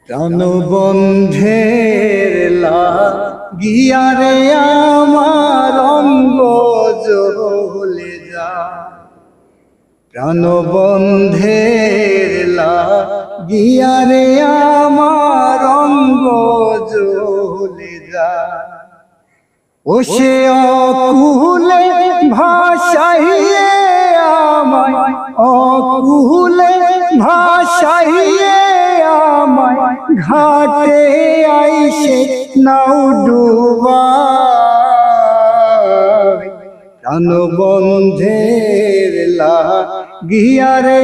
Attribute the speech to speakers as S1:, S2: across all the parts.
S1: প্রাণবন্ধের লাগিয়া রে আমার অঙ্গ জ্বলে যায়, প্রাণবন্ধের লাগিয়া রে আমার অঙ্গ জ্বলে যায়। ও সে অকুলে ভাষাইয়ে আমায়, অকুলে ভাষাইয়ে আমায় ঘাটে আইসে নাও ডুবায়। প্রাণবন্ধের লাগিয়া রে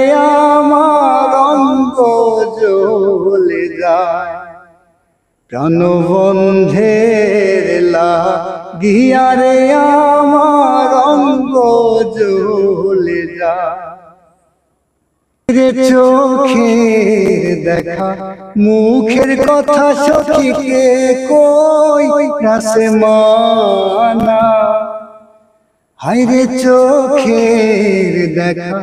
S1: আমার অঙ্গ জ্বলে যায়, প্রাণবন্ধের লাগিয়া রে আমার অঙ্গ জ্বলে যায়। চোখের দেখা মুখের কথা সখীকে কই রাসে মানা, হায়রে চোখের দেখা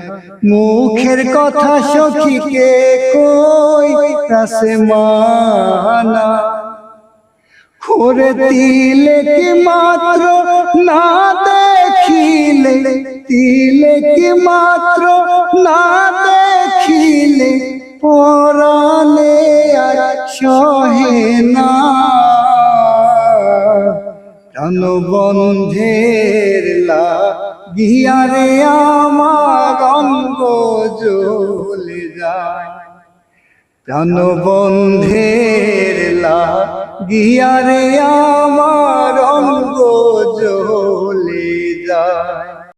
S1: মুখের কথা সখীকে কই রাসে মানা। ওরে তিলে কি মাত্র না দেখিলে, তিলে কি মাত্র না দেখিলে পরাণে আর সহে না। প্রাণবন্ধের লাগিয়া রে আমার অঙ্গ জ্বলে যায়, প্রাণবন্ধের লাগিয়া রে আমার অঙ্গ জ্বলে যায়।